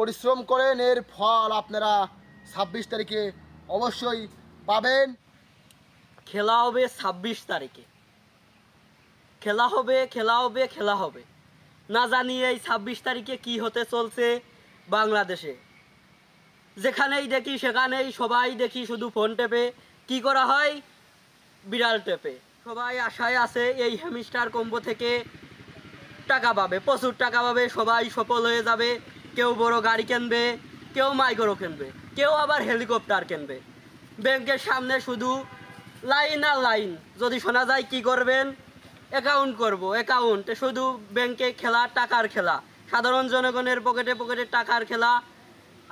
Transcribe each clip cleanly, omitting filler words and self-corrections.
পরিশ্রম করেন এর ফল আপনারা 26 তারিখে অবশ্যই পাবেন। খেলা হবে 26 তারিখে, খেলা হবে খেলা হবে খেলা হবে। না জানি এই 26 তারিখে কি হতে চলছে বাংলাদেশে। যেখানেই দেখি সেখানেই সবাই দেখি শুধু ফোন টেপে, কি করা হয় বিড়াল টেপে। সবাই আশায় আছে এই হ্যামস্টার কম্বো থেকে টাকা পাবে, প্রচুর টাকা পাবে, সবাই সফল হয়ে যাবে। কেউ বড় গাড়ি কিনবে, কেউ মাইক্রো কিনবে, কেউ আবার হেলিকপ্টার কিনবে। ব্যাংকের সামনে শুধু লাইন আর লাইন। যদি শোনা যায় কি করবেন, অ্যাকাউন্ট করব, অ্যাকাউন্ট শুধু ব্যাংকে খেলা, টাকার খেলা, সাধারণ জনগণের পকেটে পকেটে টাকার খেলা।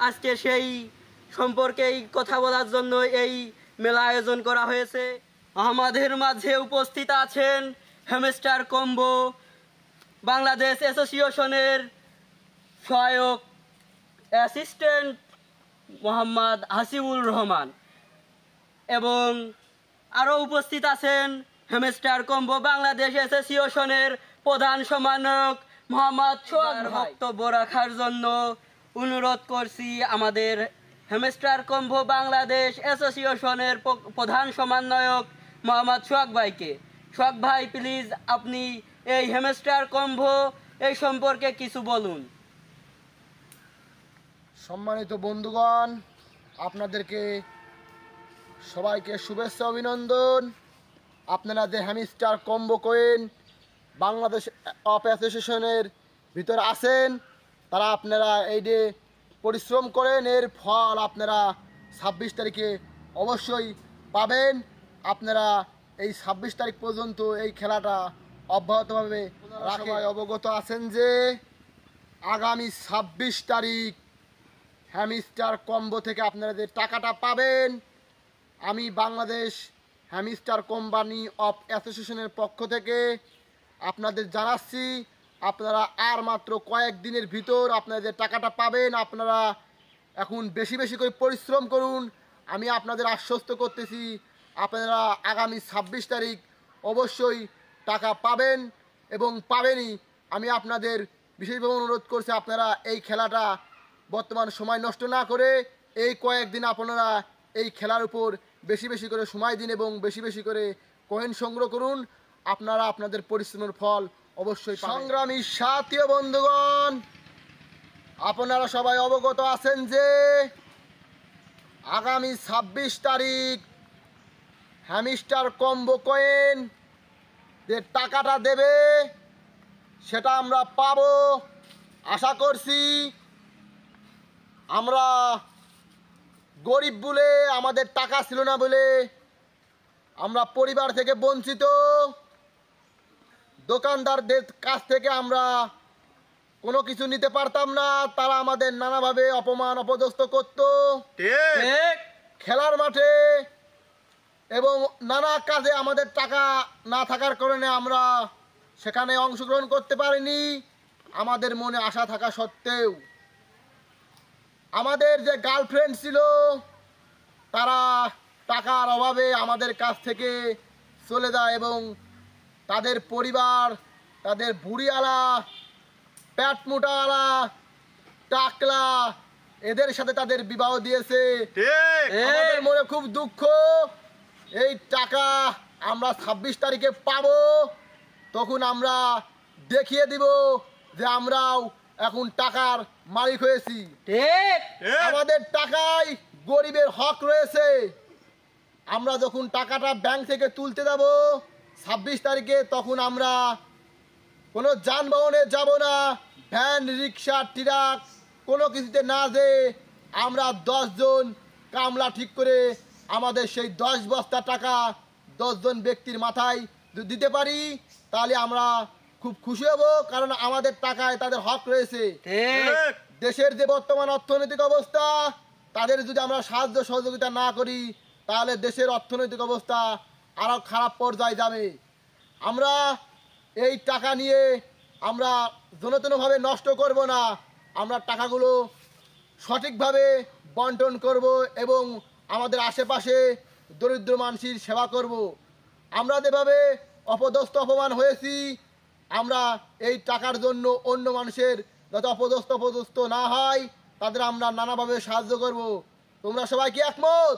আজকে সেই সম্পর্কেই কথা বলার জন্য এই মেলা আয়োজন করা হয়েছে। আমাদের মাঝে উপস্থিত আছেন হ্যামস্টার কম্বো বাংলাদেশ অ্যাসোসিয়েশনের সহায়ক অ্যাসিস্ট্যান্ট মোহাম্মদ হাসিবুর রহমান, এবং আরও উপস্থিত আছেন হ্যামস্টার কম্বো বাংলাদেশ অ্যাসোসিয়েশনের প্রধান সমন্বয়ক মোহাম্মদ সোহাগ। বক্তব্য রাখার জন্য অনুরোধ করছি আমাদের হ্যামস্টার কম্বো বাংলাদেশ অ্যাসোসিয়েশনের প্রধান সমন্বয়ক মোহাম্মদ সোহাগ ভাইকে। সোহাগ ভাই, প্লিজ আপনি এই হ্যামস্টার কম্বো এই সম্পর্কে কিছু বলুন। সম্মানিত বন্ধুগণ, আপনাদেরকে সবাইকে শুভেচ্ছা অভিনন্দন। আপনারা যে hamster combo coin Bangladesh of অ্যাসোসিয়েশনের ভিতরে আছেন, তারা আপনারা এই যে পরিশ্রম করেন এর ফল আপনারা 26 তারিখে অবশ্যই পাবেন। আপনারা এই 26 তারিখ পর্যন্ত এই খেলাটা অব্যাহতভাবে সবাই অবগত আছেন যে আগামী 26 তারিখ হ্যামস্টার কম্বো থেকে আপনারা যে টাকাটা পাবেন, আমি বাংলাদেশ হ্যামস্টার কোম্পানি অফ অ্যাসোসিয়েশনের পক্ষ থেকে আপনাদের জানাচ্ছি, আপনারা আর মাত্র কয়েকদিনের ভিতর আপনাদের টাকাটা পাবেন। আপনারা এখন বেশি বেশি করে পরিশ্রম করুন। আমি আপনাদের আশ্বস্ত করতেছি, আপনারা আগামী 26 তারিখ অবশ্যই টাকা পাবেন এবং পাবেনই। আমি আপনাদের বিশেষভাবে অনুরোধ করছি, আপনারা এই খেলাটা বর্তমান সময় নষ্ট না করে এই কয়েকদিন আপনারা এই খেলার উপর বেশি বেশি করে সময় দিন এবং বেশি বেশি করে কয়েন সংগ্রহ করুন। আপনারা আপনাদের পরিশ্রমের ফল অবশ্যই পাবেন। সংগ্রামী সাথী ও বন্ধুগণ, আপনারা সবাই অবগত আছেন যে আগামী 26 তারিখ হ্যামস্টার কম্বো কয়েন যে টাকাটা দেবে সেটা আমরা পাবো আশা করছি। আমরা গরিব বলে, আমাদের টাকা ছিল না বলে আমরা পরিবার থেকে বঞ্চিত, দোকানদারদের কাছ থেকে আমরা কোনো কিছু নিতে পারতাম না। তারা আমাদের নানাভাবে অপমান অপদস্থ করত খেলার মাঠে এবং নানা কাজে। আমাদের টাকা না থাকার কারণে আমরা সেখানে অংশগ্রহণ করতে পারিনি, আমাদের মনে আশা থাকা সত্ত্বেও। আমাদের যে গার্লফ্রেন্ড ছিল তারা টাকার অভাবে আমাদের কাছ থেকে চলে যায় এবং তাদের পরিবার, তাদের বুড়িওয়ালা, পেট মোটাওয়ালা, টাকলা, এদের সাথে তাদের বিবাহ দিয়েছে। আমাদের মনে খুব দুঃখ। এই টাকা আমরা 26 তারিখে পাবো, তখন আমরা দেখিয়ে দিব যে আমরাও এখন টাকার মালিক হয়েছি। আমাদের টাকায় গরিবের হক রয়েছে। আমরা যখন টাকাটা ব্যাংক থেকে তুলতে যাব 26 তারিখে, তখন আমরা কোনো যানবাহনে যাব না, ভ্যান, রিক্সা, ট্রাক কোনো কিছুতে না যেয়ে আমরা 10 জন কামলা ঠিক করে আমাদের সেই 10 বস্তা টাকা 10 জন ব্যক্তির মাথায় দিতে পারি, তাহলে আমরা খুব খুশি হব, কারণ আমাদের টাকায় তাদের হক রয়েছে। দেশের যে বর্তমান অর্থনৈতিক অবস্থা, তাদের যদি আমরা সাহায্য সহযোগিতা না করি তাহলে দেশের অর্থনৈতিক অবস্থা আরও খারাপ পর্যায়ে যাবে। আমরা এই টাকা নিয়ে আমরা জনতনভাবে নষ্ট করব না, আমরা টাকাগুলো সঠিকভাবে বন্টন করব এবং আমাদের আশেপাশে দরিদ্র মানুষের সেবা করব। আমরা যেভাবে অপদস্থ অপমান হয়েছি, আমরা এই টাকার জন্য অন্য মানুষের যাতে অপদস্থ না হয় তাদের আমরা নানাভাবে সাহায্য করব। তোমরা সবাই কি একমত?